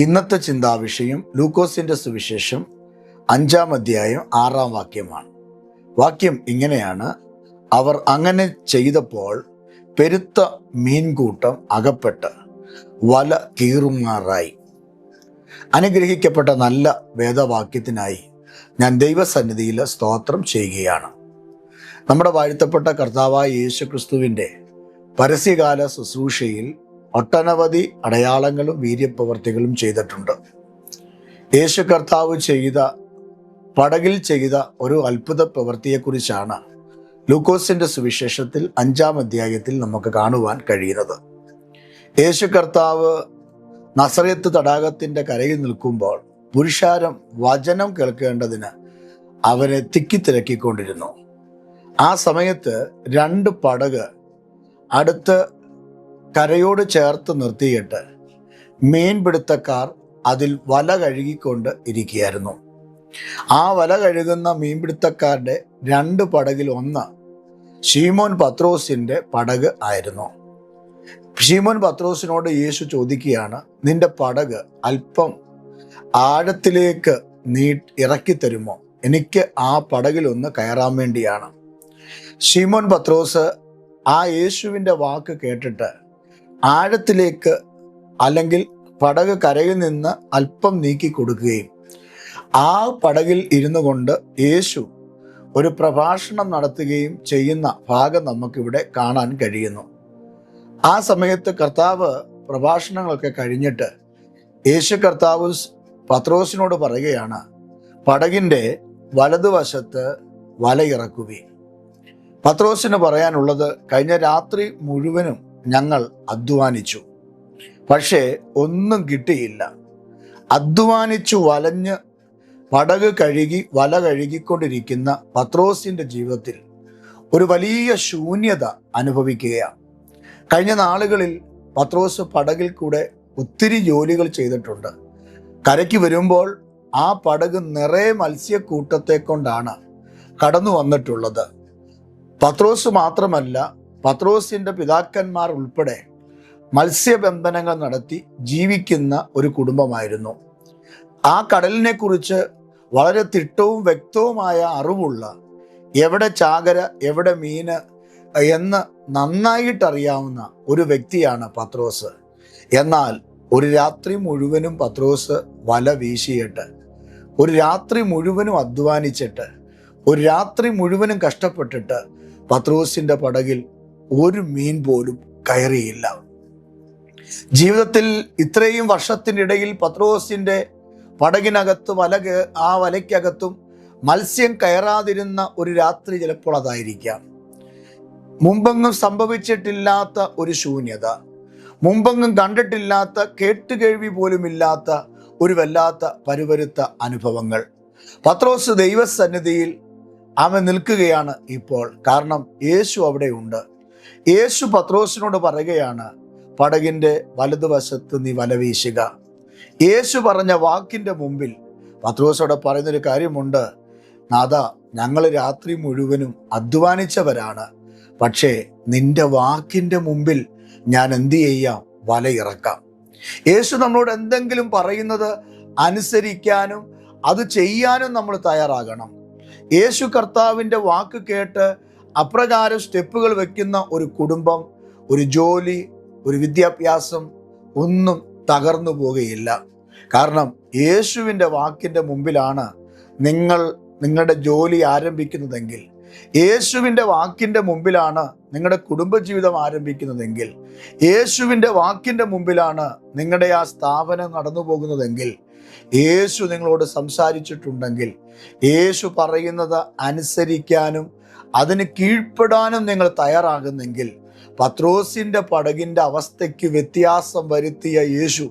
ഇന്നത്തെ ചിന്താവിഷയം ലൂക്കോസിന്റെ സുവിശേഷം 5-ാം അധ്യായം 6-ാം വാക്യമാണ്. വാക്യം ഇങ്ങനെയാണ്: അവർ അങ്ങനെ ചെയ്തപ്പോൾ പെരുത്ത മീൻകൂട്ടം അകപ്പെട്ട് വല കീറുമാറായി. അനുഗ്രഹിക്കപ്പെട്ട നല്ല വേദവാക്യത്തിനായി ഞാൻ ദൈവസന്നിധിയിൽ സ്തോത്രം ചെയ്യുകയാണ്. നമ്മുടെ വാഴ്ത്തപ്പെട്ട കർത്താവായ യേശു ക്രിസ്തുവിൻ്റെ പരസ്യകാല ശുശ്രൂഷയിൽ ഒട്ടനവധി അടയാളങ്ങളും വീര്യപ്രവർത്തികളും ചെയ്തിട്ടുണ്ട്. യേശു കർത്താവ് പടകിൽ ചെയ്ത ഒരു അത്ഭുത പ്രവൃത്തിയെക്കുറിച്ചാണ് ലൂക്കോസിന്റെ സുവിശേഷത്തിൽ 5-ാം അധ്യായത്തിൽ നമുക്ക് കാണുവാൻ കഴിയുന്നത്. യേശു കർത്താവ് നസറേത്ത് തടാകത്തിന്റെ കരയിൽ നിൽക്കുമ്പോൾ പുരുഷാരം വചനം കേൾക്കേണ്ടതിന് അവരെ തിക്കിത്തിരക്കിക്കൊണ്ടിരുന്നു. ആ സമയത്ത് 2 പടക് അടുത്ത് കരയോട് ചേർത്ത് നിർത്തിയിട്ട് മീൻപിടുത്തക്കാർ അതിൽ വല കഴുകിക്കൊണ്ട് ഇരിക്കുകയായിരുന്നു. ആ വല കഴുകുന്ന മീൻപിടുത്തക്കാരുടെ 2 പടകിൽ ഒന്ന് ശീമോൻ പത്രോസിന്റെ പടക് ആയിരുന്നു. ശീമോൻ പത്രോസിനോട് യേശു ചോദിക്കുകയാണ്, നിന്റെ പടക് അല്പം ആഴത്തിലേക്ക് ഇറക്കി തരുമോ? എനിക്ക് ആ പടകിലൊന്ന് കയറാൻ വേണ്ടിയാണ്. ശീമോൻ പത്രോസ് ആ യേശുവിൻ്റെ വാക്ക് കേട്ടിട്ട് ആഴത്തിലേക്ക് അല്ലെങ്കിൽ പടക് കരയിൽ നിന്ന് അല്പം നീക്കി കൊടുക്കുകയും ആ പടകിൽ ഇരുന്നു കൊണ്ട് യേശു ഒരു പ്രഭാഷണം നടത്തുകയും ചെയ്യുന്ന ഭാഗം നമുക്കിവിടെ കാണാൻ കഴിയുന്നു. ആ സമയത്ത് കർത്താവ് പ്രഭാഷണങ്ങളൊക്കെ കഴിഞ്ഞിട്ട് യേശു കർത്താവ് പത്രോസിനോട് പറയുകയാണ്, പടകിൻ്റെ വലതുവശത്ത് വലയിറക്കുകയും. പത്രോസിന് പറയാനുള്ളത്, കഴിഞ്ഞ രാത്രി മുഴുവനും ഞങ്ങൾ അധ്വാനിച്ചു, പക്ഷേ ഒന്നും കിട്ടിയില്ല. അധ്വാനിച്ചു വലഞ്ഞ് പടക് കഴുകി വല കഴുകിക്കൊണ്ടിരിക്കുന്ന പത്രോസിന്റെ ജീവിതത്തിൽ ഒരു വലിയ ശൂന്യത അനുഭവിക്കുകയാണ്. കഴിഞ്ഞ നാളുകളിൽ പത്രോസ് പടകിൽ കൂടെ ഒത്തിരി ജോലികൾ ചെയ്തിട്ടുണ്ട്. കരയ്ക്ക് വരുമ്പോൾ ആ പടക് നിറയെ മത്സ്യക്കൂട്ടത്തെ കൊണ്ടാണ് കടന്നു വന്നിട്ടുള്ളത്. പത്രോസ് മാത്രമല്ല, പത്രോസിന്റെ പിതാക്കന്മാർ ഉൾപ്പെടെ മത്സ്യബന്ധനങ്ങൾ നടത്തി ജീവിക്കുന്ന ഒരു കുടുംബമായിരുന്നു. ആ കടലിനെ കുറിച്ച് വളരെ തിട്ടവും വ്യക്തവുമായ അറിവുള്ള, എവിടെ ചാകര എവിടെ മീന് എന്ന് നന്നായിട്ടറിയാവുന്ന ഒരു വ്യക്തിയാണ് പത്രോസ്. എന്നാൽ ഒരു രാത്രി മുഴുവനും പത്രോസ് വല വീശിയിട്ട്, ഒരു രാത്രി മുഴുവനും അധ്വാനിച്ചിട്ട്, ഒരു രാത്രി മുഴുവനും കഷ്ടപ്പെട്ടിട്ട് പത്രോസിന്റെ പടകിൽ ഒരു മീൻ പോലും കയറിയില്ല. ജീവിതത്തിൽ ഇത്രയും വർഷത്തിനിടയിൽ പത്രോസിന്റെ പടകിനകത്ത് ആ വലയ്ക്കകത്തും മത്സ്യം കയറാതിരുന്ന ഒരു രാത്രി ചിലപ്പോൾ അതായിരിക്കാം. മുമ്പെങ്ങും സംഭവിച്ചിട്ടില്ലാത്ത ഒരു ശൂന്യത, മുമ്പെങ്ങും കണ്ടിട്ടില്ലാത്ത, കേട്ടുകേൾവി പോലുമില്ലാത്ത ഒരു വല്ലാത്ത പരുപരുത്ത അനുഭവങ്ങൾ. പത്രോസ് ദൈവസന്നിധിയിൽ അവൻ നിൽക്കുകയാണ് ഇപ്പോൾ. കാരണം യേശു അവിടെ ഉണ്ട്. യേശു പത്രോസിനോട് പറയുകയാണ്, പടകിൻ്റെ വലതുവശത്ത് നീ വല വീശുക. യേശു പറഞ്ഞ വാക്കിൻ്റെ മുമ്പിൽ പത്രോസോട് പറയുന്നൊരു കാര്യമുണ്ട്, നാഥാ, ഞങ്ങൾ രാത്രി മുഴുവനും അധ്വാനിച്ചവരാണ്, പക്ഷേ നിന്റെ വാക്കിൻ്റെ മുമ്പിൽ ഞാൻ എന്ത് ചെയ്യാം? വല ഇറക്കാം. യേശു നമ്മളോട് എന്തെങ്കിലും പറയുന്നത് അനുസരിക്കാനും അത് ചെയ്യാനും നമ്മൾ തയ്യാറാകണം. യേശു കർത്താവിൻ്റെ വാക്ക് കേട്ട് അപ്രകാരം സ്റ്റെപ്പുകൾ വെക്കുന്ന ഒരു കുടുംബം, ഒരു ജോലി, ഒരു വിദ്യാഭ്യാസം ഒന്നും തകർന്നു പോകുകയില്ല. കാരണം യേശുവിൻ്റെ വാക്കിൻ്റെ മുമ്പിലാണ് നിങ്ങളുടെ ജോലി ആരംഭിക്കുന്നതെങ്കിൽ, യേശുവിൻ്റെ വാക്കിൻ്റെ മുമ്പിലാണ് നിങ്ങളുടെ കുടുംബജീവിതം ആരംഭിക്കുന്നതെങ്കിൽ, യേശുവിൻ്റെ വാക്കിൻ്റെ മുമ്പിലാണ് നിങ്ങളുടെ ആ സ്ഥാപനം നടന്നു പോകുന്നതെങ്കിൽ, യേശു നിങ്ങളോട് സംസാരിച്ചിട്ടുണ്ടെങ്കിൽ, യേശു പറയുന്നത് അനുസരിക്കാനും അതിന് കീഴ്പ്പെടാനും നിങ്ങൾ തയ്യാറാകുന്നെങ്കിൽ, പത്രോസിന്റെ പടകിന്റെ അവസ്ഥയ്ക്ക് വ്യത്യാസം വരുത്തിയ യേശു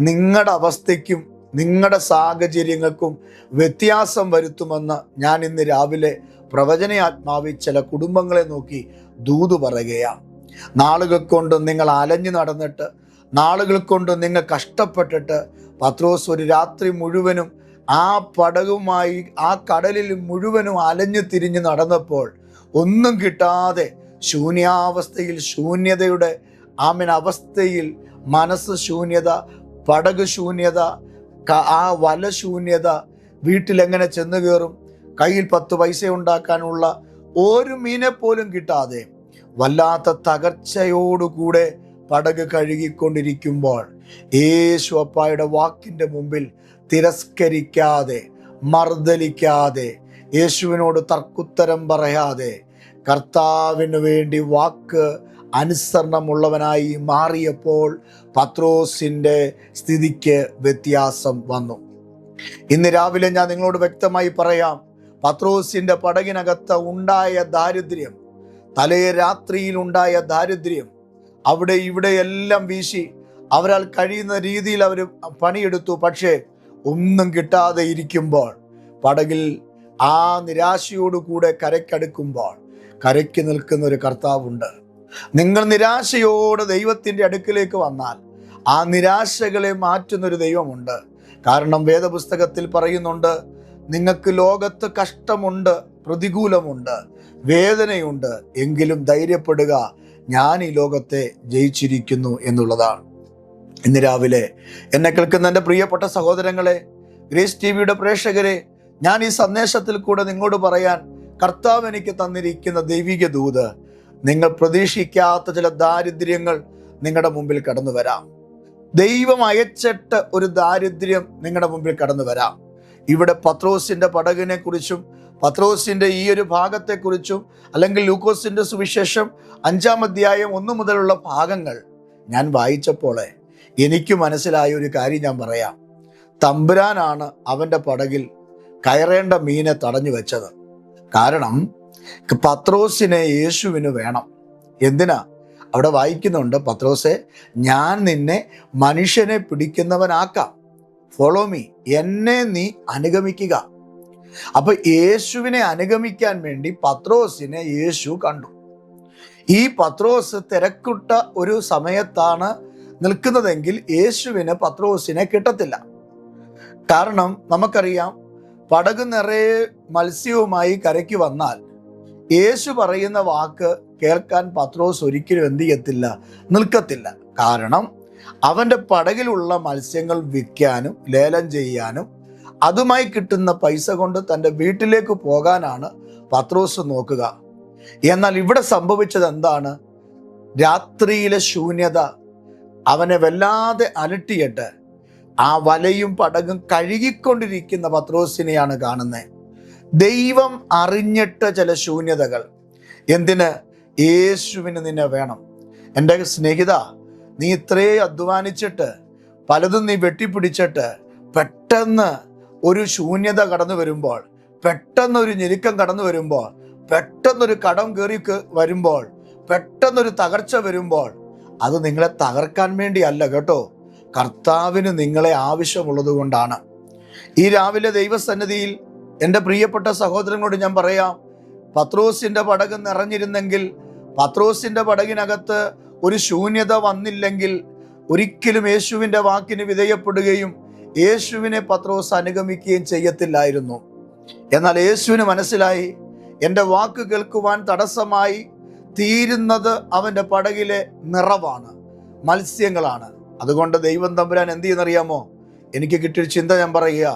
നിങ്ങളുടെ അവസ്ഥയ്ക്കും നിങ്ങളുടെ സാഹചര്യങ്ങൾക്കും വ്യത്യാസം വരുത്തുമെന്ന് ഞാൻ ഇന്ന് രാവിലെ പ്രവചനയാത്മാവിൽ ചില കുടുംബങ്ങളെ നോക്കി ദൂത് പറയുകയാണ്. നാളുകൾ കൊണ്ട് നിങ്ങൾ അലഞ്ഞു നടന്നിട്ട്, നാളുകൾ കൊണ്ട് നിങ്ങൾ കഷ്ടപ്പെട്ടിട്ട്, പത്രോസ് ഒരു രാത്രി മുഴുവനും ആ പടകുമായി ആ കടലിൽ മുഴുവനും അലഞ്ഞു തിരിഞ്ഞ് നടന്നപ്പോൾ ഒന്നും കിട്ടാതെ ശൂന്യാവസ്ഥയിൽ, ശൂന്യതയുടെ അവസ്ഥയിൽ, മനസ്സ് ശൂന്യത, പടക് ശൂന്യത, ആ വല ശൂന്യത, വീട്ടിലെങ്ങനെ ചെന്ന് കയറും, കയ്യിൽ 10 പൈസ ഉണ്ടാക്കാനുള്ള ഒരു മീനെ പോലും കിട്ടാതെ വല്ലാത്ത തകർച്ചയോടുകൂടെ പടക് കഴുകിക്കൊണ്ടിരിക്കുമ്പോൾ യേശു അപ്പായുടെ വാക്കിൻ്റെ മുമ്പിൽ തിരസ്കരിക്കാതെ, മർദ്ദലിക്കാതെ, യേശുവിനോട് തർക്കുത്തരം പറയാതെ കർത്താവിന് വേണ്ടി വാക്ക് അനുസരണമുള്ളവനായി മാറിയപ്പോൾ പത്രോസിൻ്റെ സ്ഥിതിക്ക് വ്യത്യാസം വന്നു. ഇന്ന് രാവിലെ ഞാൻ നിങ്ങളോട് വ്യക്തമായി പറയാം, പത്രോസിൻ്റെ പടകിനകത്ത് ഉണ്ടായ ദാരിദ്ര്യം, തലേ രാത്രിയിൽ ഉണ്ടായ ദാരിദ്ര്യം, അവിടെ ഇവിടെ എല്ലാം വീശി അവരാൽ കഴിയുന്ന രീതിയിൽ അവർ പണിയെടുത്തു. പക്ഷേ ഒന്നും കിട്ടാതെ ഇരിക്കുമ്പോൾ, പടകിൽ ആ നിരാശയോടുകൂടെ കരയ്ക്കടുക്കുമ്പോൾ കരയ്ക്ക് നിൽക്കുന്ന ഒരു കർത്താവുണ്ട്. നിങ്ങൾ നിരാശയോടെ ദൈവത്തിൻ്റെ അടുക്കിലേക്ക് വന്നാൽ ആ നിരാശകളെ മാറ്റുന്നൊരു ദൈവമുണ്ട്. കാരണം വേദപുസ്തകത്തിൽ പറയുന്നുണ്ട്, നിങ്ങൾക്ക് ലോകത്ത് കഷ്ടമുണ്ട്, പ്രതികൂലമുണ്ട്, വേദനയുണ്ട്, എങ്കിലും ധൈര്യപ്പെടുക, ഞാൻ ഈ ലോകത്തെ ജയിച്ചിരിക്കുന്നു എന്നുള്ളതാണ്. ഇന്ന് രാവിലെ എന്നെ കേൾക്കുന്ന എൻ്റെ പ്രിയപ്പെട്ട സഹോദരങ്ങളെ, ഗ്രേസ് ടിവിയുടെ പ്രേക്ഷകരെ, ഞാൻ ഈ സന്ദേശത്തിൽ കൂടെ നിങ്ങളോട് പറയാൻ കർത്താവ് എനിക്ക് തന്നിരിക്കുന്ന ദൈവിക ദൂത്, നിങ്ങൾ പ്രതീക്ഷിക്കാത്ത ചില ദാരിദ്ര്യങ്ങൾ നിങ്ങളുടെ മുമ്പിൽ കടന്നു വരാം. ദൈവം അയച്ചിട്ട് ഒരു ദാരിദ്ര്യം നിങ്ങളുടെ മുമ്പിൽ കടന്നു വരാം. ഇവിടെ പത്രോസിൻ്റെ പടകിനെ കുറിച്ചും പത്രോസിൻ്റെ ഈ ഒരു ഭാഗത്തെക്കുറിച്ചും, അല്ലെങ്കിൽ ലൂക്കോസിൻ്റെ സുവിശേഷം 5-ാം അധ്യായം 1 മുതലുള്ള ഭാഗങ്ങൾ ഞാൻ വായിച്ചപ്പോൾ എനിക്ക് മനസ്സിലായ ഒരു കാര്യം ഞാൻ പറയാം. തമ്പുരാനാണ് അവൻ്റെ പടകിൽ കയറേണ്ട മീനെ തടഞ്ഞു വെച്ചത്. കാരണം പത്രോസിനെ യേശുവിന് വേണം. എന്തിനാ? അവിടെ വായിക്കുന്നുണ്ട്, പത്രോസെ, ഞാൻ നിന്നെ മനുഷ്യനെ പിടിക്കുന്നവനാക്കാം, ഫോളോ മീ, എന്നെ നീ അനുഗമിക്കുക. അപ്പൊ യേശുവിനെ അനുഗമിക്കാൻ വേണ്ടി പത്രോസിനെ യേശു കണ്ടു. ഈ പത്രോസ് തിരക്കുട്ട ഒരു സമയത്താണ് നിൽക്കുന്നതെങ്കിൽ യേശുവിന് പത്രോസിനെ കിട്ടത്തില്ല. കാരണം നമുക്കറിയാം, പടക് നിറയെ മത്സ്യവുമായി കരയ്ക്ക് വന്നാൽ യേശു പറയുന്ന വാക്ക് കേൾക്കാൻ പത്രോസ് ഒരിക്കലും എന്ത് ചെയ്യത്തില്ല, നിൽക്കത്തില്ല. കാരണം അവൻ്റെ പടകിലുള്ള മത്സ്യങ്ങൾ വിൽക്കാനും ലേലം ചെയ്യാനും അതുമായി കിട്ടുന്ന പൈസ കൊണ്ട് തൻ്റെ വീട്ടിലേക്ക് പോകാനാണ് പത്രോസ് നോക്കുക. എന്നാൽ ഇവിടെ സംഭവിച്ചത് എന്താണ്? രാത്രിയിലെ ശൂന്യത അവനെ വല്ലാതെ അലട്ടിയിട്ട് ആ വലയും പടകും കഴുകിക്കൊണ്ടിരിക്കുന്ന പത്രോസിനെയാണ് കാണുന്നത്. ദൈവം അറിഞ്ഞിട്ട് ചില ശൂന്യതകൾ. എന്തിന്? യേശുവിന് നിന്നെ വേണം. എൻ്റെ സ്നേഹിത, നീ ഇത്രയും അധ്വാനിച്ചിട്ട് പലതും നീ വെട്ടിപ്പിടിച്ചിട്ട് പെട്ടെന്ന് ഒരു ശൂന്യത കടന്നു വരുമ്പോൾ, പെട്ടെന്നൊരു ഞെരുക്കം കടന്നു വരുമ്പോൾ, പെട്ടെന്നൊരു കടം കയറി വരുമ്പോൾ, പെട്ടെന്നൊരു തകർച്ച വരുമ്പോൾ, അത് നിങ്ങളെ തകർക്കാൻ വേണ്ടിയല്ല കേട്ടോ, കർത്താവിന് നിങ്ങളെ ആവശ്യമുള്ളത് കൊണ്ടാണ്. ഈ രാവിലെ ദൈവസന്നിധിയിൽ എൻ്റെ പ്രിയപ്പെട്ട സഹോദരങ്ങളോട് ഞാൻ പറയാം, പത്രോസിൻ്റെ പടക് നിറഞ്ഞിരുന്നെങ്കിൽ, പത്രോസിൻ്റെ പടകിനകത്ത് ഒരു ശൂന്യത വന്നില്ലെങ്കിൽ ഒരിക്കലും യേശുവിൻ്റെ വാക്കിന് വിധേയപ്പെടുകയും യേശുവിനെ പത്രോസ് അനുഗമിക്കുകയും ചെയ്യത്തില്ലായിരുന്നു. എന്നാൽ യേശുവിന് മനസ്സിലായി, എൻ്റെ വാക്ക് കേൾക്കുവാൻ തടസ്സമായി തീരുന്നത് അവൻ്റെ പടകിലെ നിറവാണ്, മത്സ്യങ്ങളാണ്. അതുകൊണ്ട് ദൈവം തമ്പുരാൻ എന്ത് ചെയ്യുന്നറിയാമോ? എനിക്ക് കിട്ടിയൊരു ചിന്ത ഞാൻ പറയുക,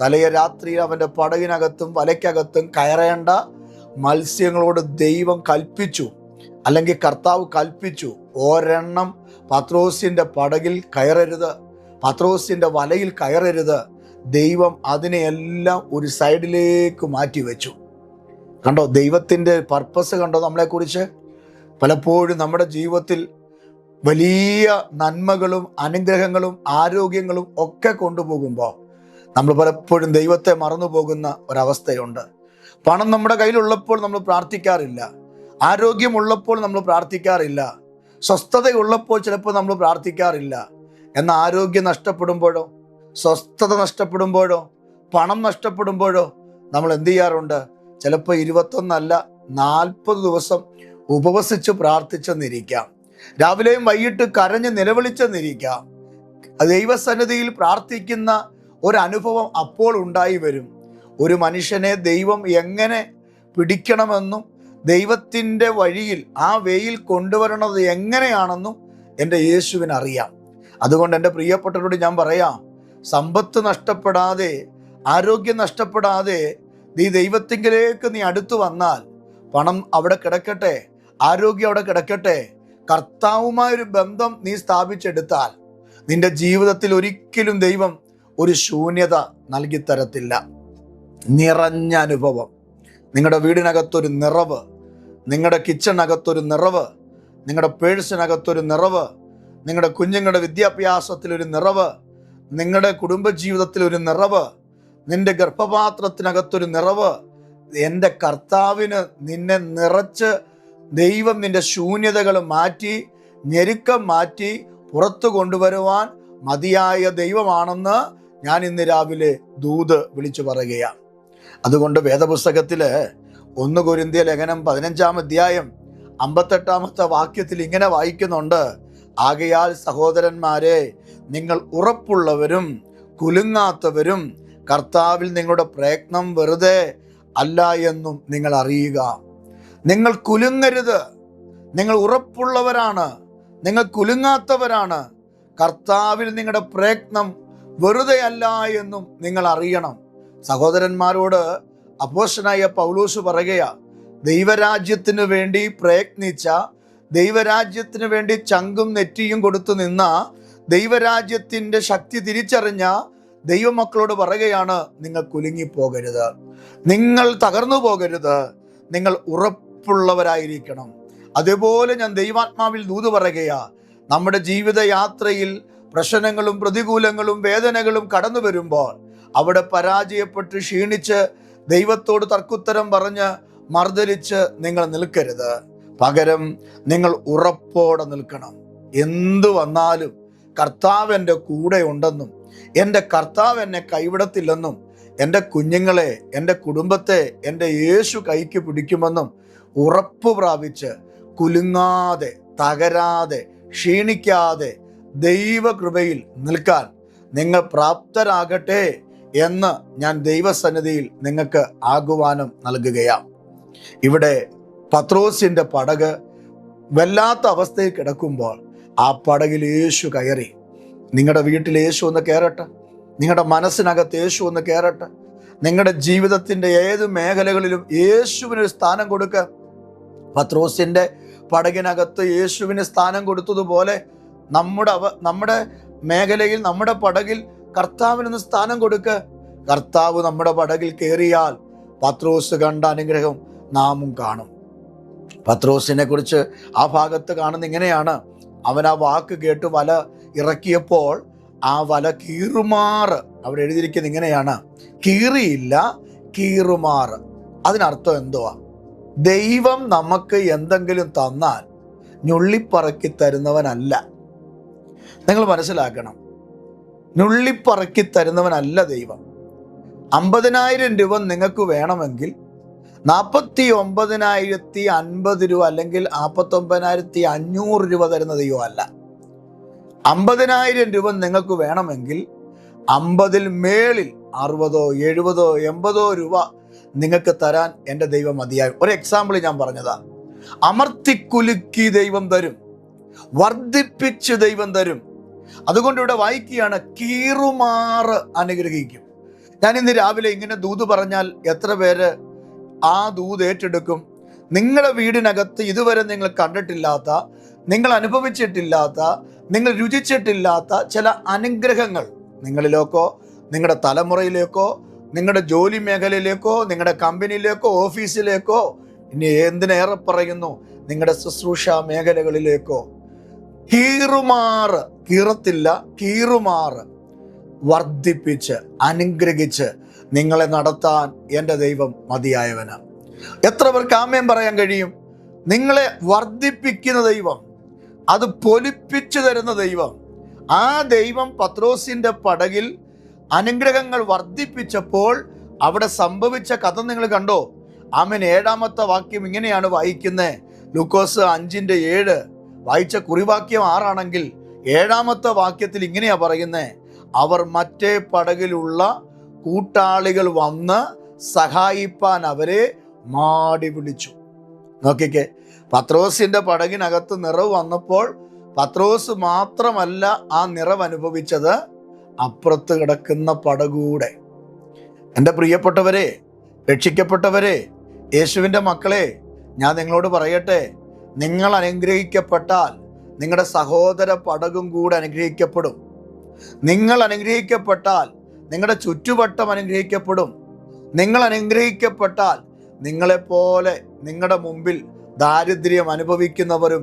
തലയ രാത്രിയിൽ അവൻ്റെ പടകിനകത്തും വലയ്ക്കകത്തും കയറേണ്ട മത്സ്യങ്ങളോട് ദൈവം കൽപ്പിച്ചു, അല്ലെങ്കിൽ കർത്താവ് കൽപ്പിച്ചു, ഒരെണ്ണം പത്രോസിൻ്റെ പടകിൽ കയറരുത്, പത്രോസിൻ്റെ വലയിൽ കയറരുത്. ദൈവം അതിനെയെല്ലാം ഒരു സൈഡിലേക്ക് മാറ്റി വെച്ചു. കണ്ടോ ദൈവത്തിൻ്റെ പർപ്പസ്? കണ്ടോ നമ്മളെക്കുറിച്ച്? പലപ്പോഴും നമ്മുടെ ജീവിതത്തിൽ വലിയ നന്മകളും അനുഗ്രഹങ്ങളും ആരോഗ്യങ്ങളും ഒക്കെ കൊണ്ടുപോകുമ്പോൾ നമ്മൾ പലപ്പോഴും ദൈവത്തെ മറന്നു പോകുന്ന ഒരവസ്ഥയുണ്ട്. പണം നമ്മുടെ കയ്യിലുള്ളപ്പോൾ നമ്മൾ പ്രാർത്ഥിക്കാറില്ല, ആരോഗ്യമുള്ളപ്പോൾ നമ്മൾ പ്രാർത്ഥിക്കാറില്ല, സ്വസ്ഥതയുള്ളപ്പോൾ ചിലപ്പോൾ നമ്മൾ പ്രാർത്ഥിക്കാറില്ല. എന്നാൽ ആരോഗ്യം നഷ്ടപ്പെടുമ്പോഴോ, സ്വസ്ഥത നഷ്ടപ്പെടുമ്പോഴോ, പണം നഷ്ടപ്പെടുമ്പോഴോ നമ്മൾ എന്ത് ചെയ്യാറുണ്ട്? ചിലപ്പോൾ 21 അല്ല 40 ദിവസം ഉപവസിച്ച് പ്രാർത്ഥിച്ചെന്നിരിക്കാം, രാവിലെയും വൈകിട്ട് കരഞ്ഞ് നിലവിളിച്ചെന്നിരിക്കാം. ദൈവസന്നിധിയിൽ പ്രാർത്ഥിക്കുന്ന ഒരനുഭവം അപ്പോൾ ഉണ്ടായി വരും. ഒരു മനുഷ്യനെ ദൈവം എങ്ങനെ പിടിക്കണമെന്നും ദൈവത്തിൻ്റെ വഴിയിൽ ആ വേയിൽ കൊണ്ടുവരണത് എങ്ങനെയാണെന്നും എൻ്റെ യേശുവിനറിയാം. അതുകൊണ്ട് എൻ്റെ പ്രിയപ്പെട്ടവരോട് ഞാൻ പറയാം, സമ്പത്ത് നഷ്ടപ്പെടാതെ, ആരോഗ്യം നഷ്ടപ്പെടാതെ നീ ദൈവത്തിങ്കിലേക്ക് നീ അടുത്തു വന്നാൽ, പണം അവിടെ കിടക്കട്ടെ, ആരോഗ്യം അവിടെ കിടക്കട്ടെ, കർത്താവുമായൊരു ബന്ധം നീ സ്ഥാപിച്ചെടുത്താൽ നിന്റെ ജീവിതത്തിൽ ഒരിക്കലും ദൈവം ഒരു ശൂന്യത നൽകി തരത്തില്ല. നിറഞ്ഞ അനുഭവം, നിങ്ങളുടെ വീടിനകത്തൊരു നിറവ്, നിങ്ങളുടെ കിച്ചണകത്തൊരു നിറവ്, നിങ്ങളുടെ പേഴ്സിനകത്തൊരു നിറവ്, നിങ്ങളുടെ കുഞ്ഞുങ്ങളുടെ വിദ്യാഭ്യാസത്തിലൊരു നിറവ്, നിങ്ങളുടെ കുടുംബജീവിതത്തിലൊരു നിറവ്, നിന്റെ ഗർഭപാത്രത്തിനകത്തൊരു നിറവ്. എൻ്റെ കർത്താവിന് നിന്നെ നിറച്ച് ദൈവം നിന്റെ ശൂന്യതകൾ മാറ്റി, ഞെരുക്കം മാറ്റി പുറത്തു കൊണ്ടുവരുവാൻ മതിയായ ദൈവമാണെന്ന് ഞാൻ ഇന്ന് രാവിലെ ദൂത് വിളിച്ചു പറയുകയാണ്. അതുകൊണ്ട് വേദപുസ്തകത്തില് 1 കൊരിന്ത്യർ ലേഖനം 15-ാം അധ്യായം 58-ാമത്തെ വാക്യത്തിൽ ഇങ്ങനെ വായിക്കുന്നുണ്ട്: ആകയാൽ സഹോദരന്മാരെ, നിങ്ങൾ ഉറപ്പുള്ളവരും കുലുങ്ങാത്തവരും കർത്താവിൽ നിങ്ങളുടെ പ്രയത്നം വെറുതെ അല്ല എന്നും നിങ്ങൾ അറിയുക. നിങ്ങൾ കുലുങ്ങരുത്, നിങ്ങൾ ഉറപ്പുള്ളവരാണ്, നിങ്ങൾ കുലുങ്ങാത്തവരാണ്, കർത്താവിൽ നിങ്ങളുടെ പ്രയത്നം വെറുതെ അല്ല എന്നും നിങ്ങൾ അറിയണം. സഹോദരന്മാരോട് അപ്പോസ്തലനായ പൗലോസ് പറയുകയാ, ദൈവരാജ്യത്തിന് വേണ്ടി പ്രയത്നിച്ച, ദൈവരാജ്യത്തിന് വേണ്ടി ചങ്കും നെറ്റിയും കൊടുത്തു നിന്ന, ദൈവരാജ്യത്തിൻ്റെ ശക്തി തിരിച്ചറിഞ്ഞ ദൈവമക്കളോട് പറയുകയാണ്, നിങ്ങൾ കുലുങ്ങിപ്പോകരുത്, നിങ്ങൾ തകർന്നു പോകരുത്, നിങ്ങൾ ഉറപ്പുള്ളവരായിരിക്കണം. അതേപോലെ ഞാൻ ദൈവാത്മാവിൽ ദൂത് പറയുകയാ, നമ്മുടെ ജീവിതയാത്രയിൽ പ്രശ്നങ്ങളും പ്രതികൂലങ്ങളും വേദനകളും കടന്നു വരുമ്പോൾ അവിടെ പരാജയപ്പെട്ട് ക്ഷീണിച്ച് ദൈവത്തോട് തർക്കുത്തരം പറഞ്ഞ് മർദ്ദലിച്ച് നിങ്ങൾ നിൽക്കരുത്. പകരം നിങ്ങൾ ഉറപ്പോടെ നിൽക്കണം. എന്തു വന്നാലും കർത്താവ് എൻ്റെ കൂടെ ഉണ്ടെന്നും എൻ്റെ കർത്താവ് എന്നെ കൈവിടത്തില്ലെന്നും എൻ്റെ കുഞ്ഞുങ്ങളെ, എൻ്റെ കുടുംബത്തെ എൻ്റെ യേശു കൈക്ക് പിടിക്കുമെന്നും ഉറപ്പ് പ്രാപിച്ച് കുലുങ്ങാതെ, തകരാതെ, ക്ഷീണിക്കാതെ ദൈവകൃപയിൽ നിൽക്കാൻ നിങ്ങൾ പ്രാപ്തരാകട്ടെ എന്ന് ഞാൻ ദൈവസന്നിധിയിൽ നിങ്ങൾക്ക് ആഹ്വാനം നൽകുകയാണ്. ഇവിടെ പത്രോസിൻ്റെ പടക് വല്ലാത്ത അവസ്ഥയിൽ കിടക്കുമ്പോൾ ആ പടകിൽ യേശു കയറി. നിങ്ങളുടെ വീട്ടിൽ യേശു ഒന്ന് കയറട്ടെ, നിങ്ങളുടെ മനസ്സിനകത്ത് യേശു ഒന്ന് കയറട്ടെ. നിങ്ങളുടെ ജീവിതത്തിൻ്റെ ഏത് മേഖലകളിലും യേശുവിനൊരു സ്ഥാനം കൊടുക്കുക. പത്രോസിൻ്റെ പടകിനകത്ത് യേശുവിന് സ്ഥാനം കൊടുത്തതുപോലെ നമ്മുടെ മേഖലയിൽ, നമ്മുടെ പടകിൽ കർത്താവിനൊന്ന് സ്ഥാനം കൊടുക്കുക. കർത്താവ് നമ്മുടെ പടകിൽ കയറിയാൽ പത്രോസ് കണ്ട അനുഗ്രഹം നാമും കാണും. പത്രോസിനെ കുറിച്ച് ആ ഭാഗത്ത് കാണുന്ന ഇങ്ങനെയാണ്: അവൻ ആ വാക്ക് കേട്ട് വല ഇറക്കിയപ്പോൾ ആ വല കീറുമാറ്, അവിടെ എഴുതിയിരിക്കുന്നത് ഇങ്ങനെയാണ്, കീറിയില്ല, കീറുമാറ്. അതിനർത്ഥം എന്തുവാ? ദൈവം നമുക്ക് എന്തെങ്കിലും തന്നാൽ ഞുള്ളിപ്പറക്കി തരുന്നവനല്ല. നിങ്ങൾ മനസ്സിലാക്കണം, ഞുള്ളിപ്പറക്കി തരുന്നവനല്ല ദൈവം. 50,000 രൂപ നിങ്ങൾക്ക് വേണമെങ്കിൽ 49,050 രൂപ അല്ലെങ്കിൽ 49,500 രൂപ തരുന്ന ദൈവമല്ല. 50,000 രൂപ നിങ്ങൾക്ക് വേണമെങ്കിൽ 50-ൽ മേളിൽ 60, 70, 80 രൂപ നിങ്ങൾക്ക് തരാൻ എൻ്റെ ദൈവം മതിയാകും. ഒരു എക്സാമ്പിൾ ഞാൻ പറഞ്ഞതാ. അമർത്തിക്കുലുക്കി ദൈവം തരും, വർദ്ധിപ്പിച്ച് ദൈവം തരും. അതുകൊണ്ട് ഇവിടെ വായിക്കുകയാണ്, കീറുമാറ് അനുഗ്രഹിക്കും. ഞാൻ ഇന്ന് രാവിലെ ഇങ്ങനെ ദൂത് പറഞ്ഞാൽ എത്ര പേര് ആ ദൂത് ഏറ്റെടുക്കും? നിങ്ങളുടെ വീടിനകത്ത് ഇതുവരെ നിങ്ങൾ കണ്ടിട്ടില്ലാത്ത, നിങ്ങൾ അനുഭവിച്ചിട്ടില്ലാത്ത, നിങ്ങൾ രുചിച്ചിട്ടില്ലാത്ത ചില അനുഗ്രഹങ്ങൾ നിങ്ങളിലേക്കോ, നിങ്ങളുടെ തലമുറയിലേക്കോ, നിങ്ങളുടെ ജോലി മേഖലയിലേക്കോ, നിങ്ങളുടെ കമ്പനിയിലേക്കോ, ഓഫീസിലേക്കോ, ഇനി എന്തിനേറെ പറയുന്നു, നിങ്ങളുടെ ശുശ്രൂഷ മേഖലകളിലേക്കോ കീറുമാറ്, കീറത്തില്ല, കീറുമാറ് വർദ്ധിപ്പിച്ച് അനുഗ്രഹിച്ച് നിങ്ങളെ നടത്താൻ എൻ്റെ ദൈവം മതിയായവനാണ്. എത്ര പേർക്ക് ആമേൻ പറയാൻ കഴിയും? നിങ്ങളെ വർദ്ധിപ്പിക്കുന്ന ദൈവം, അത് പൊലിപ്പിച്ചു തരുന്ന ദൈവം. ആ ദൈവം പത്രോസിൻ്റെ പടകിൽ അനുഗ്രഹങ്ങൾ വർദ്ധിപ്പിച്ചപ്പോൾ അവിടെ സംഭവിച്ച കഥ നിങ്ങൾ കണ്ടോ? ആമേൻ. 7-ാമത്തെ വാക്യം ഇങ്ങനെയാണ് വായിക്കുന്നത്. ലൂക്കോസ് 5:7 വായിച്ച കുറിവാക്യം 6 7-ാമത്തെ വാക്യത്തിൽ ഇങ്ങനെയാ പറയുന്നത്: അവർ മറ്റേ പടകിലുള്ള കൂട്ടാളികൾ വന്ന് സഹായിപ്പാൻ അവരെ മാടി വിളിച്ചു. നോക്കിക്കേ, പത്രോസിന്റെ പടകിനകത്ത് നിറവ് വന്നപ്പോൾ പത്രോസ് മാത്രമല്ല ആ നിറവ് അനുഭവിച്ചത്, അപ്പുറത്ത് കിടക്കുന്ന പടകൂടെ. എൻ്റെ പ്രിയപ്പെട്ടവരെ, രക്ഷിക്കപ്പെട്ടവരെ, യേശുവിൻ്റെ മക്കളെ, ഞാൻ നിങ്ങളോട് പറയട്ടെ, നിങ്ങൾ അനുഗ്രഹിക്കപ്പെട്ടാൽ നിങ്ങളുടെ സഹോദര പടകും കൂടെ അനുഗ്രഹിക്കപ്പെടും. നിങ്ങൾ അനുഗ്രഹിക്കപ്പെട്ടാൽ നിങ്ങളുടെ ചുറ്റുവട്ടം അനുഗ്രഹിക്കപ്പെടും. നിങ്ങൾ അനുഗ്രഹിക്കപ്പെട്ടാൽ നിങ്ങളെപ്പോലെ നിങ്ങളുടെ മുമ്പിൽ ദാരിദ്ര്യം അനുഭവിക്കുന്നവരും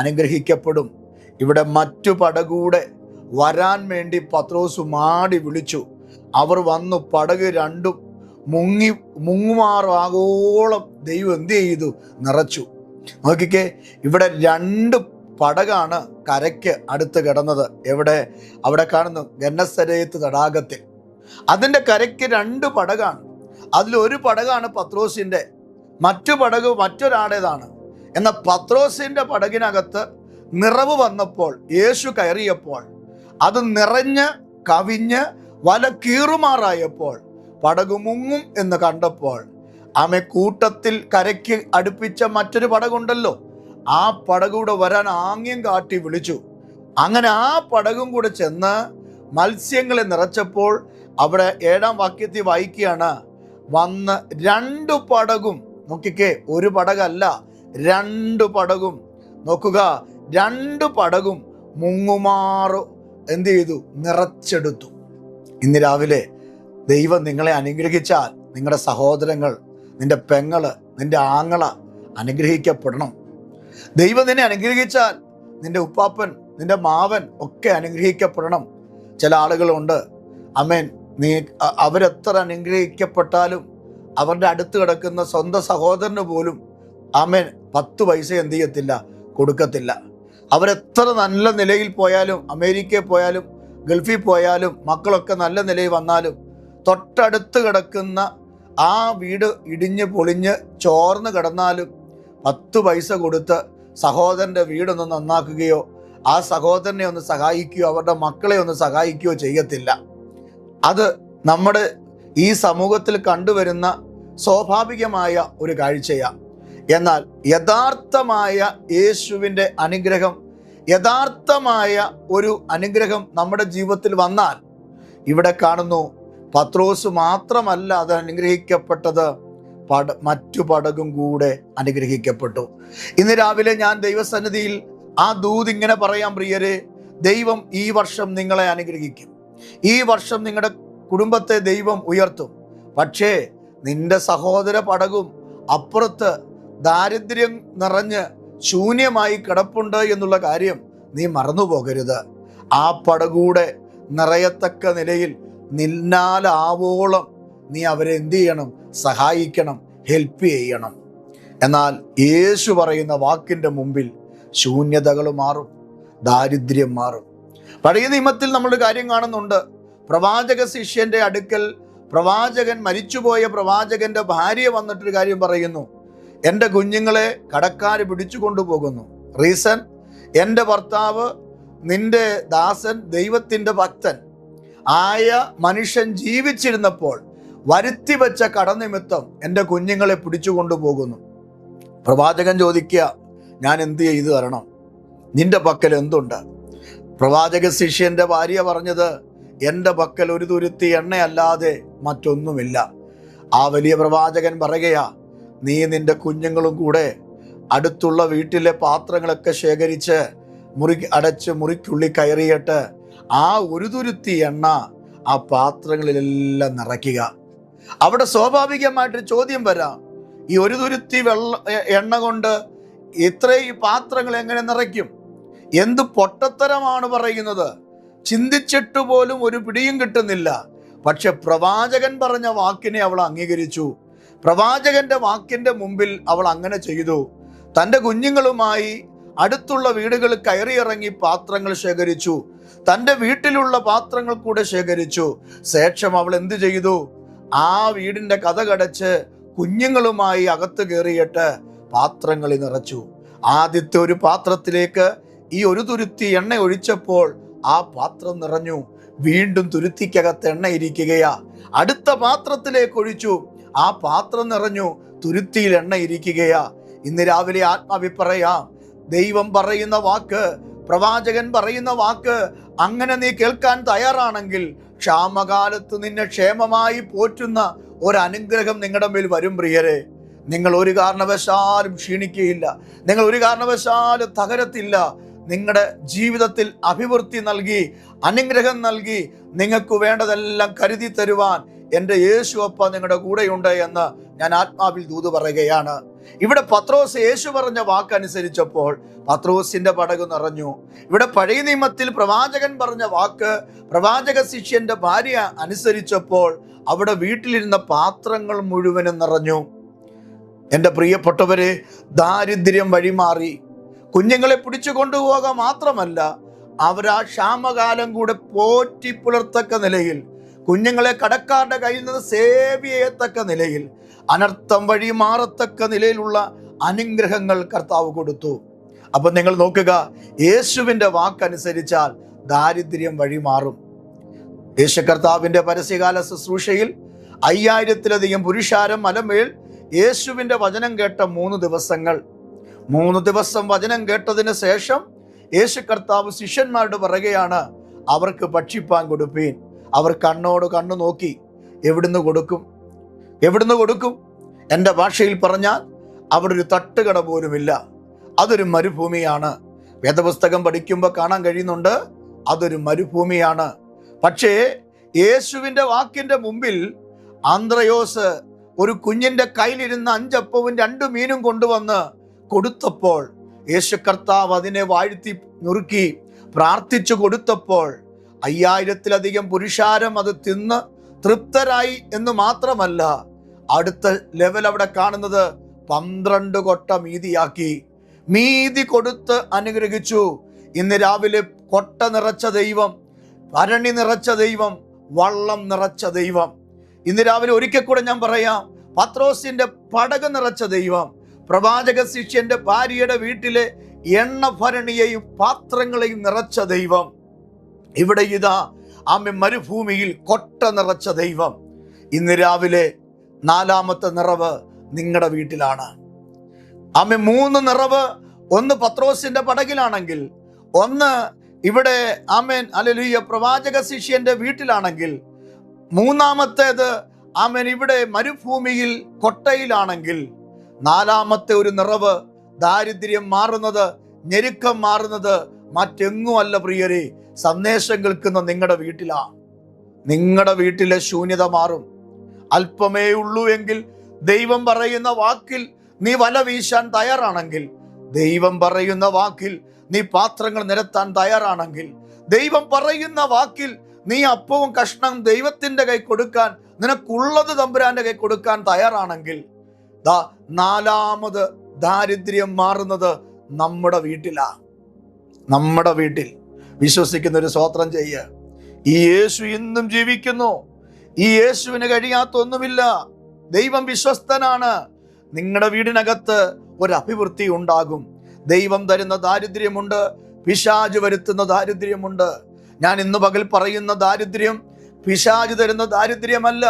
അനുഗ്രഹിക്കപ്പെടും. ഇവിടെ മറ്റു പടകൂടെ വരാൻ വേണ്ടി പത്രോസ് മാടി വിളിച്ചു. അവർ വന്നു. പടക് രണ്ടും മുങ്ങുമാറാകോളം ദൈവം എന്ത് ചെയ്തു? നിറച്ചു. നോക്കിക്കേ, ഇവിടെ രണ്ട് പടകാണ് കരയ്ക്ക് അടുത്ത് കിടന്നത്. എവിടെ? അവിടെ കാണുന്നു, ഗന്നസരേത്ത് തടാകത്തിൽ. അതിൻ്റെ കരയ്ക്ക് രണ്ട് പടകാണ്. അതിലൊരു പടകാണ് പത്രോസിൻ്റെ, മറ്റു പടക് മറ്റൊരാടേതാണ്. എന്നാൽ പത്രോസിൻ്റെ പടകിനകത്ത് നിറവ് വന്നപ്പോൾ, യേശു കയറിയപ്പോൾ, അത് നിറഞ്ഞ് കവിഞ്ഞ് വല കീറുമാറായപ്പോൾ, പടക് മുങ്ങും എന്ന് കണ്ടപ്പോൾ, ആമേ കൂട്ടത്തിൽ കരയ്ക്ക് അടുപ്പിച്ച മറ്റൊരു പടകുണ്ടല്ലോ, ആ പടകൂടെ വരാൻ ആംഗ്യം കാട്ടി വിളിച്ചു. അങ്ങനെ ആ പടകും കൂടെ ചെന്ന് മത്സ്യങ്ങളെ നിറച്ചപ്പോൾ, അവിടെ 7-ാം വാക്യത്തിൽ വായിക്കുകയാണ്, വന്ന് രണ്ട് പടകും, നോക്കിക്കേ, ഒരു പടകല്ല, രണ്ട് പടകും, നോക്കുക, രണ്ട് പടകും മുങ്ങുമാറു എന്ത് ചെയ്തു? നിറച്ചെടുത്തു. ഇന്ന് രാവിലെ ദൈവം നിങ്ങളെ അനുഗ്രഹിച്ചാൽ നിങ്ങളുടെ സഹോദരങ്ങൾ, നിന്റെ പെങ്ങള്, നിന്റെ ആങ്ങള അനുഗ്രഹിക്കപ്പെടണം. ദൈവം നിന്നെ അനുഗ്രഹിച്ചാൽ നിന്റെ ഉപ്പാപ്പൻ, നിന്റെ മാവൻ ഒക്കെ അനുഗ്രഹിക്കപ്പെടണം. ചില ആളുകളുണ്ട്, അമേൻ, അവരെത്ര അനുഗ്രഹിക്കപ്പെട്ടാലും അവരുടെ അടുത്ത് കിടക്കുന്ന സ്വന്തം സഹോദരന് പോലും ആമേൻ 10 പൈസ എന്ത് ചെയ്യത്തില്ല? കൊടുക്കത്തില്ല. അവരെത്ര നല്ല നിലയിൽ പോയാലും, അമേരിക്കയിൽ പോയാലും ഗൾഫിൽ പോയാലും, മക്കളൊക്കെ നല്ല നിലയിൽ വന്നാലും, തൊട്ടടുത്ത് കിടക്കുന്ന ആ വീട് ഇടിഞ്ഞ് പൊളിഞ്ഞ് ചോർന്ന് കിടന്നാലും 10 പൈസ കൊടുത്ത് സഹോദരൻ്റെ വീടൊന്ന് നന്നാക്കുകയോ ആ സഹോദരനെ ഒന്ന് സഹായിക്കുകയോ അവരുടെ മക്കളെ ഒന്ന് സഹായിക്കുകയോ ചെയ്യത്തില്ല. അത് നമ്മുടെ ഈ സമൂഹത്തിൽ കണ്ടുവരുന്ന സ്വാഭാവികമായ ഒരു കാഴ്ചയാണ്. എന്നാൽ യഥാർത്ഥമായ യേശുവിൻ്റെ അനുഗ്രഹം, യഥാർത്ഥമായ ഒരു അനുഗ്രഹം നമ്മുടെ ജീവിതത്തിൽ വന്നാൽ, ഇവിടെ കാണുന്നു, പത്രോസ് മാത്രമല്ല അത് അനുഗ്രഹിക്കപ്പെട്ടത്, മറ്റു പടകും കൂടെ അനുഗ്രഹിക്കപ്പെട്ടു. ഇന്ന് രാവിലെ ഞാൻ ദൈവസന്നിധിയിൽ ആ ദൂത് ഇങ്ങനെ പറയാം, പ്രിയരെ, ദൈവം ഈ വർഷം നിങ്ങളെ അനുഗ്രഹിക്കും. ഈ വർഷം നിങ്ങളുടെ കുടുംബത്തെ ദൈവം ഉയർത്തും. പക്ഷേ നിന്റെ സഹോദര പടകും അപ്പുറത്ത് ദാരിദ്ര്യം നിറഞ്ഞ് ശൂന്യമായി കിടപ്പുണ്ട് എന്നുള്ള കാര്യം നീ മറന്നുപോകരുത്. ആ പടകൂടെ നിറയത്തക്ക നിലയിൽ നിന്നാലാവോളം നീ അവരെ എന്ത് ചെയ്യണം? സഹായിക്കണം, ഹെൽപ്പ് ചെയ്യണം. എന്നാൽ യേശു പറയുന്ന വാക്കിൻ്റെ മുമ്പിൽ ശൂന്യതകൾ മാറും, ദാരിദ്ര്യം മാറും. പഴയ നിയമത്തിൽ നമ്മളൊരു കാര്യം കാണുന്നുണ്ട്. പ്രവാചക ശിഷ്യന്റെ അടുക്കൽ പ്രവാചകൻ, മരിച്ചുപോയ പ്രവാചകന്റെ ഭാര്യ വന്നിട്ടൊരു കാര്യം പറയുന്നു, എൻ്റെ കുഞ്ഞുങ്ങളെ കടക്കാർ പിടിച്ചു കൊണ്ടുപോകുന്നു. റീസൺ, എൻ്റെ ഭർത്താവ്, നിന്റെ ദാസൻ, ദൈവത്തിൻ്റെ ഭക്തൻ ആയ മനുഷ്യൻ ജീവിച്ചിരുന്നപ്പോൾ വരുത്തി വെച്ച കടനിമിത്തം എൻ്റെ കുഞ്ഞുങ്ങളെ പിടിച്ചു കൊണ്ടുപോകുന്നു. പ്രവാചകൻ ചോദിക്കുക, ഞാൻ എന്ത് ചെയ്തു തരണം? നിന്റെ പക്കൽ എന്തുണ്ട്? പ്രവാചക ശിഷ്യന്റെ ഭാര്യ പറഞ്ഞത്, എൻ്റെ പക്കൽ ഒരു തുരുത്തി എണ്ണയല്ലാതെ മറ്റൊന്നുമില്ല. ആ വലിയ പ്രവാചകൻ പറയുകയാ, നീ നിന്റെ കുഞ്ഞുങ്ങളും കൂടെ അടുത്തുള്ള വീട്ടിലെ പാത്രങ്ങളൊക്കെ ശേഖരിച്ച് അടച്ച് മുറിക്കുള്ളിൽ കയറിയിട്ട് ആ ഒരു തുരുത്തി എണ്ണ ആ പാത്രങ്ങളിലെല്ലാം നിറയ്ക്കുക. അവിടെ സ്വാഭാവികമായിട്ട് ചോദ്യം വരാം, ഈ ഒരു തുരുത്തി എണ്ണ കൊണ്ട് ഇത്രയും പാത്രങ്ങൾ എങ്ങനെ നിറയ്ക്കും? എന്ത് പൊട്ടത്തരമാണ് പറയുന്നത്? ചിന്തിച്ചിട്ട് പോലും ഒരു പിടിയും കിട്ടുന്നില്ല. പക്ഷെ പ്രവാചകൻ പറഞ്ഞ വാക്കിനെ അവൾ അംഗീകരിച്ചു. പ്രവാചകന്റെ വാക്കിന്റെ മുമ്പിൽ അവൾ അങ്ങനെ ചെയ്തു. തൻ്റെ കുഞ്ഞുങ്ങളുമായി അടുത്തുള്ള വീടുകളിൽ കയറിയിറങ്ങി പാത്രങ്ങൾ ശേഖരിച്ചു. തൻ്റെ വീട്ടിലുള്ള പാത്രങ്ങൾ കൂടെ ശേഖരിച്ചു. ശേഷം അവൾ എന്ത് ചെയ്തു? ആ വീടിൻ്റെ കതകടച്ച് കുഞ്ഞുങ്ങളുമായി അകത്ത് കയറിയിട്ട് പാത്രങ്ങളിൽ നിറച്ചു. ആദ്യത്തെ ഒരു പാത്രത്തിലേക്ക് ഈ ഒരു തുരുത്തി എണ്ണ ഒഴിച്ചപ്പോൾ ആ പാത്രം നിറഞ്ഞു. വീണ്ടും തുരുത്തിക്കകത്ത് എണ്ണ ഇരിക്കുകയാ. അടുത്ത പാത്രത്തിലേക്ക് ഒഴിച്ചു, ആ പാത്രം നിറഞ്ഞു, തുരുത്തിയിൽ എണ്ണ ഇരിക്കുകയാ. ഇന്ന് രാവിലെ ആത്മാവി പറയാം, ദൈവം പറയുന്ന വാക്ക് പ്രവാചകൻ പറയുന്ന വാക്ക് അങ്ങനെ നീ കേൾക്കാൻ തയ്യാറാണെങ്കിൽ ക്ഷാമകാലത്ത് നിന്നെ ക്ഷേമമായി പോറ്റുന്ന ഒരു അനുഗ്രഹം നിങ്ങളുടെ മേൽ വരും പ്രിയരെ. നിങ്ങൾ ഒരു കാരണവശാലും ക്ഷീണിക്കുകയില്ല, നിങ്ങൾ ഒരു കാരണവശാലും തകരത്തില്ല. നിങ്ങളുടെ ജീവിതത്തിൽ അഭിവൃദ്ധി നൽകി, അനുഗ്രഹം നൽകി, നിങ്ങൾക്ക് വേണ്ടതെല്ലാം കരുതി തരുവാൻ എൻ്റെ യേശു അപ്പ നിങ്ങളുടെ കൂടെയുണ്ട് എന്ന് ഞാൻ ആത്മാവിൽ ദൂത് പറയുകയാണ്. ഇവിടെ പത്രോസ് യേശു പറഞ്ഞ വാക്കനുസരിച്ചപ്പോൾ പത്രോസിന്റെ പടക് നിറഞ്ഞു. ഇവിടെ പഴയ നിയമത്തിൽ പ്രവാചകൻ പറഞ്ഞ വാക്ക് പ്രവാചക ശിഷ്യന്റെ ഭാര്യ അനുസരിച്ചപ്പോൾ അവിടെ വീട്ടിലിരുന്ന പാത്രങ്ങൾ മുഴുവനും നിറഞ്ഞു. എൻ്റെ പ്രിയപ്പെട്ടവരെ, ദാരിദ്ര്യം വഴിമാറി. കുഞ്ഞുങ്ങളെ പിടിച്ചു കൊണ്ടുപോകുക മാത്രമല്ല, അവരാ ക്ഷാമകാലം കൂടെ പോറ്റി പുലർത്തക്ക നിലയിൽ, കുഞ്ഞുങ്ങളെ കടക്കാരുടെ കയ്യിൽ നിന്ന് സേവ് ചെയ്യത്തക്ക നിലയിൽ, അനർത്ഥം വഴി മാറത്തക്ക നിലയിലുള്ള അനുഗ്രഹങ്ങൾ കർത്താവ് കൊടുത്തു. അപ്പൊ നിങ്ങൾ നോക്കുക, യേശുവിൻ്റെ വാക്കനുസരിച്ചാൽ ദാരിദ്ര്യം വഴി മാറും. യേശു കർത്താവിൻ്റെ പരസ്യകാല ശുശ്രൂഷയിൽ 5000-ലധികം പുരുഷാരം മലമേൽ യേശുവിൻ്റെ വചനം കേട്ട 3 ദിവസങ്ങൾ. 3 ദിവസം വചനം കേട്ടതിന് ശേഷം യേശു കർത്താവ് ശിഷ്യന്മാരോട് പറയുകയാണ്, അവർക്ക് ഭക്ഷിപ്പാൻ കൊടുപ്പീൻ. അവർ കണ്ണോട് കണ്ണു നോക്കി. എവിടുന്ന് കൊടുക്കും? എവിടുന്ന് കൊടുക്കും? എൻ്റെ ഭാഷയിൽ പറഞ്ഞാൽ അവിടെ ഒരു തട്ടുകട പോലുമില്ല. അതൊരു മരുഭൂമിയാണ്. വേദപുസ്തകം പഠിക്കുമ്പോൾ കാണാൻ കഴിയുന്നുണ്ട്, അതൊരു മരുഭൂമിയാണ്. പക്ഷേ യേശുവിൻ്റെ വാക്കിൻ്റെ മുമ്പിൽ ആന്ത്രയോസ് ഒരു കുഞ്ഞിൻ്റെ കയ്യിലിരുന്ന 5 അപ്പവും 2 മീനും കൊണ്ടുവന്ന് കൊടുത്തപ്പോൾ, യേശു കർത്താവ് അതിനെ വാഴ്ത്തി നുറുക്കി പ്രാർത്ഥിച്ചു കൊടുത്തപ്പോൾ 5000-ലധികം പുരുഷാരം അത് തിന്ന് തൃപ്തരായി എന്ന് മാത്രമല്ല, അടുത്ത ലെവൽ അവിടെ കാണുന്നത് 12 കൊട്ട മീതിയാക്കി. മീതി കൊടുത്ത് അനുഗ്രഹിച്ചു. ഇന്ന് രാവിലെ കൊട്ട നിറച്ച ദൈവം, ഭരണി നിറച്ച ദൈവം, വള്ളം നിറച്ച ദൈവം. ഇന്ന് രാവിലെ ഒരിക്കൽ കൂടെ ഞാൻ പറയാം, പത്രോസിന്റെ പടക് നിറച്ച ദൈവം, പ്രവാചക ശിഷ്യന്റെ ഭാര്യയുടെ വീട്ടിലെ എണ്ണ ഭരണിയെയും പാത്രങ്ങളെയും നിറച്ച ദൈവം, ഇവിടെ ഇതാ ആമേ മരുഭൂമിയിൽ കൊട്ട നിറച്ച ദൈവം. ഇന്ന് രാവിലെ 4ാമത്തെ നിറവ് നിങ്ങളുടെ വീട്ടിലാണ്. ആമേ 3 നിറവ്, ഒന്ന് പത്രോസിന്റെ പടകിലാണെങ്കിൽ, ഒന്ന് ഇവിടെ ആമേൻ ഹല്ലേലൂയ പ്രവാചക ശിഷ്യന്റെ വീട്ടിലാണെങ്കിൽ, 3ാമത്തേത് ആമേൻ ഇവിടെ മരുഭൂമിയിൽ കൊട്ടയിലാണെങ്കിൽ, 4ാമത്തെ ഒരു നിറവ്, ദാരിദ്ര്യം മാറുന്നത്, ഞെരുക്കം മാറുന്നത് മറ്റെങ്ങുമല്ല പ്രിയരെ, സന്ദേശം കേൾക്കുന്ന നിങ്ങളുടെ വീട്ടിലാ. നിങ്ങളുടെ വീട്ടിലെ ശൂന്യത മാറും. അല്പമേ ഉള്ളൂ എങ്കിൽ ദൈവം പറയുന്ന വാക്കിൽ നീ വല വീശാൻ തയ്യാറാണെങ്കിൽ, ദൈവം പറയുന്ന വാക്കിൽ നീ പാത്രങ്ങൾ നിരത്താൻ തയ്യാറാണെങ്കിൽ, ദൈവം പറയുന്ന വാക്കിൽ നീ അപ്പവും കഷ്ണം ദൈവത്തിന്റെ കൈ കൊടുക്കാൻ, നിനക്കുള്ളത് തമ്പുരാന്റെ കൈ കൊടുക്കാൻ തയ്യാറാണെങ്കിൽ, 4ാമത് ദാരിദ്ര്യം മാറുന്നത് നമ്മുടെ വീട്ടിലാ. നമ്മുടെ വീട്ടിൽ വിശ്വസിക്കുന്ന ഒരു സ്തോത്രം ചെയ്യുക. ഈ യേശു ഇന്നും ജീവിക്കുന്നു. ഈ യേശുവിന് കഴിയാത്തൊന്നുമില്ല. ദൈവം വിശ്വസ്തനാണ്. നിങ്ങളുടെ വീടിനകത്ത് ഒരു അഭിവൃദ്ധി ഉണ്ടാകും. ദൈവം തരുന്ന ദാരിദ്ര്യമുണ്ട്, പിശാച് വരുത്തുന്ന ദാരിദ്ര്യമുണ്ട്. ഞാൻ ഇന്ന് പകൽ പറയുന്ന ദാരിദ്ര്യം പിശാച് തരുന്ന ദാരിദ്ര്യമല്ല.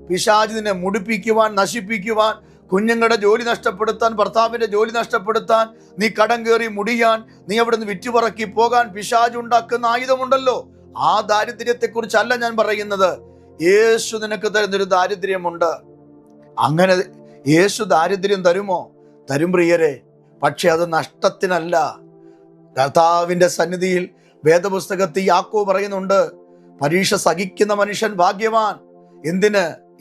പിശാച് നിന്നെ മുടിപ്പിക്കുവാൻ, നശിപ്പിക്കുവാൻ, കുഞ്ഞുങ്ങളുടെ ജോലി നഷ്ടപ്പെടുത്താൻ, ഭർത്താവിന്റെ ജോലി നഷ്ടപ്പെടുത്താൻ, നീ കടം കയറി മുടിയാൻ, നീ അവിടുന്ന് വിറ്റുപറക്കി പോകാൻ പിശാച് ഉണ്ടാക്കുന്ന ആയുധമുണ്ടല്ലോ. ആ ദാരിദ്ര്യത്തെക്കുറിച്ചല്ല ഞാൻ പറയുന്നത്. യേശു നിനക്ക് തരുന്നൊരു ദാരിദ്ര്യമുണ്ട്. അങ്ങനെ യേശു ദാരിദ്ര്യം തരുമോ? തരും പ്രിയരെ. പക്ഷെ അത് നഷ്ടത്തിനല്ല. കർത്താവിന്റെ സന്നിധിയിൽ വേദപുസ്തകത്തിൽ യാക്കോബ് പറയുന്നുണ്ട്, പരീക്ഷ സഹിക്കുന്ന മനുഷ്യൻ ഭാഗ്യവാൻ.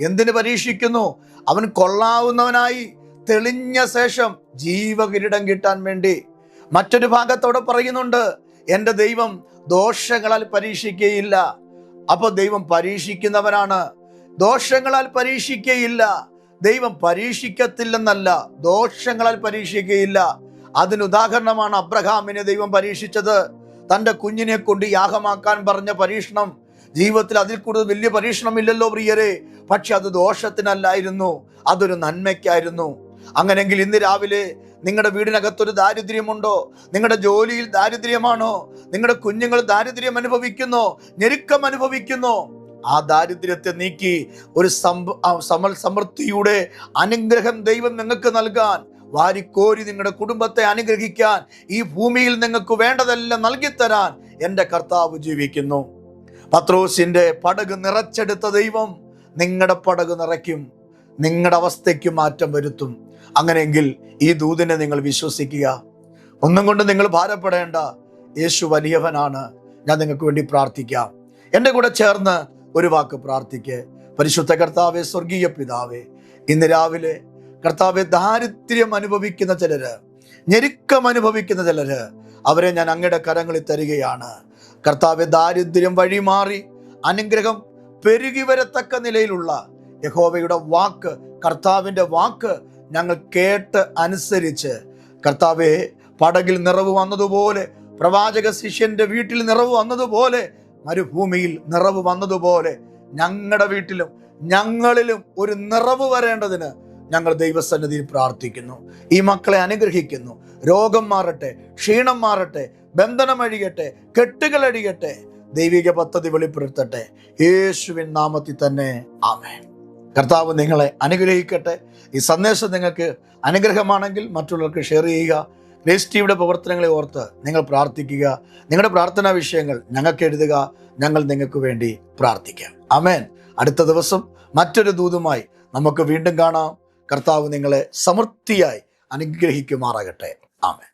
എന്തിന് പരീക്ഷിക്കുന്നു? അവൻ കൊള്ളാവുന്നവനായി തെളിഞ്ഞ ശേഷം ജീവകിരീടം കിട്ടാൻ വേണ്ടി. മറ്റൊരു ഭാഗത്തോടെ പറയുന്നുണ്ട്, എൻ്റെ ദൈവം ദോഷങ്ങളാൽ പരീക്ഷിക്കുകയില്ല. അപ്പൊ ദൈവം പരീക്ഷിക്കുന്നവനാണ്. ദോഷങ്ങളാൽ പരീക്ഷിക്കുകയില്ല. ദൈവം പരീക്ഷിക്കത്തില്ലെന്നല്ല, ദോഷങ്ങളാൽ പരീക്ഷിക്കുകയില്ല. അതിനുദാഹരണമാണ് അബ്രഹാമിനെ ദൈവം പരീക്ഷിച്ചത്. തൻ്റെ കുഞ്ഞിനെ കൊണ്ട് യാഗമാക്കാൻ പറഞ്ഞ പരീക്ഷണം. ജീവിതത്തിൽ അതിൽ കൂടുതൽ വലിയ പരീക്ഷണമില്ലല്ലോ പ്രിയരെ. പക്ഷെ അത് ദോഷത്തിനല്ലായിരുന്നു, അതൊരു നന്മയ്ക്കായിരുന്നു. അങ്ങനെങ്കിൽ ഇന്ന് രാവിലെ നിങ്ങളുടെ വീടിനകത്തൊരു ദാരിദ്ര്യമുണ്ടോ? നിങ്ങളുടെ ജോലിയിൽ ദാരിദ്ര്യമാണോ? നിങ്ങളുടെ കുഞ്ഞുങ്ങൾ ദാരിദ്ര്യം അനുഭവിക്കുന്നോ? ഞെരുക്കം അനുഭവിക്കുന്നോ? ആ ദാരിദ്ര്യത്തെ നീക്കി ഒരു സമൃദ്ധിയുടെ അനുഗ്രഹം ദൈവം നിങ്ങൾക്ക് നൽകാൻ, വാരിക്കോരി നിങ്ങളുടെ കുടുംബത്തെ അനുഗ്രഹിക്കാൻ, ഈ ഭൂമിയിൽ നിങ്ങൾക്ക് വേണ്ടതെല്ലാം നൽകിത്തരാൻ എൻ്റെ കർത്താവ് ജീവിക്കുന്നു. പത്രോസിൻ്റെ പടക് നിറച്ചെടുത്ത ദൈവം നിങ്ങളുടെ പടക് നിറയ്ക്കും, നിങ്ങളുടെ അവസ്ഥയ്ക്ക് മാറ്റം വരുത്തും. അങ്ങനെയെങ്കിൽ ഈ ദൂതിനെ നിങ്ങൾ വിശ്വസിക്കുക. ഒന്നും കൊണ്ട് നിങ്ങൾ ഭാരപ്പെടേണ്ട. യേശു വലിയവനാണ്. ഞാൻ നിങ്ങൾക്ക് വേണ്ടി പ്രാർത്ഥിക്കാം. എൻ്റെ കൂടെ ചേർന്ന് ഒരു വാക്ക് പ്രാർത്ഥിക്ക്. പരിശുദ്ധ കർത്താവേ, സ്വർഗീയ പിതാവേ, ഇന്ന് രാവിലെ കർത്താവെ, ദാരിദ്ര്യം അനുഭവിക്കുന്ന ചിലര്, ഞെരുക്കം അനുഭവിക്കുന്ന ചിലര്, അവരെ ഞാൻ അങ്ങയുടെ കരങ്ങളിൽ തരികയാണ്. കർത്താവെ, ദാരിദ്ര്യം വഴിമാറി അനുഗ്രഹം പെരുകി വരത്തക്ക നിലയിലുള്ള യഹോവയുടെ വാക്ക്, കർത്താവിൻ്റെ വാക്ക് ഞങ്ങൾ കേട്ട് അനുസരിച്ച്, കർത്താവെ, പടകിൽ നിറവ് വന്നതുപോലെ, പ്രവാചക ശിഷ്യന്റെ വീട്ടിൽ നിറവ് വന്നതുപോലെ, മരുഭൂമിയിൽ നിറവ് വന്നതുപോലെ ഞങ്ങളുടെ വീട്ടിലും ഞങ്ങളിലും ഒരു നിറവ് വരേണ്ടതിന് ഞങ്ങൾ ദൈവസന്നിധിയിൽ പ്രാർത്ഥിക്കുന്നു. ഈ മക്കളെ അനുഗ്രഹിക്കുന്നു. രോഗം മാറട്ടെ, ക്ഷീണം മാറട്ടെ, ബന്ധനം അഴിയട്ടെ, കെട്ടുകൾ അഴിയട്ടെ, ദൈവിക പദ്ധതി വെളിപ്പെടുത്തട്ടെ. യേശുവിൻ നാമത്തിൽ തന്നെ ആമേൻ. കർത്താവ് നിങ്ങളെ അനുഗ്രഹിക്കട്ടെ. ഈ സന്ദേശം നിങ്ങൾക്ക് അനുഗ്രഹമാണെങ്കിൽ മറ്റുള്ളവർക്ക് ഷെയർ ചെയ്യുക. ഗ്രേസ് ടിവിയുടെ പ്രവർത്തനങ്ങളെ ഓർത്ത് നിങ്ങൾ പ്രാർത്ഥിക്കുക. നിങ്ങളുടെ പ്രാർത്ഥനാ വിഷയങ്ങൾ ഞങ്ങൾക്ക് എഴുതുക. ഞങ്ങൾ നിങ്ങൾക്ക് വേണ്ടി പ്രാർത്ഥിക്കാം. ആമേൻ. അടുത്ത ദിവസം മറ്റൊരു ദൂതുമായി നമുക്ക് വീണ്ടും കാണാം. കർത്താവ് നിങ്ങളെ സമൃദ്ധിയായി അനുഗ്രഹിക്കുമാറാകട്ടെ. ആമേൻ.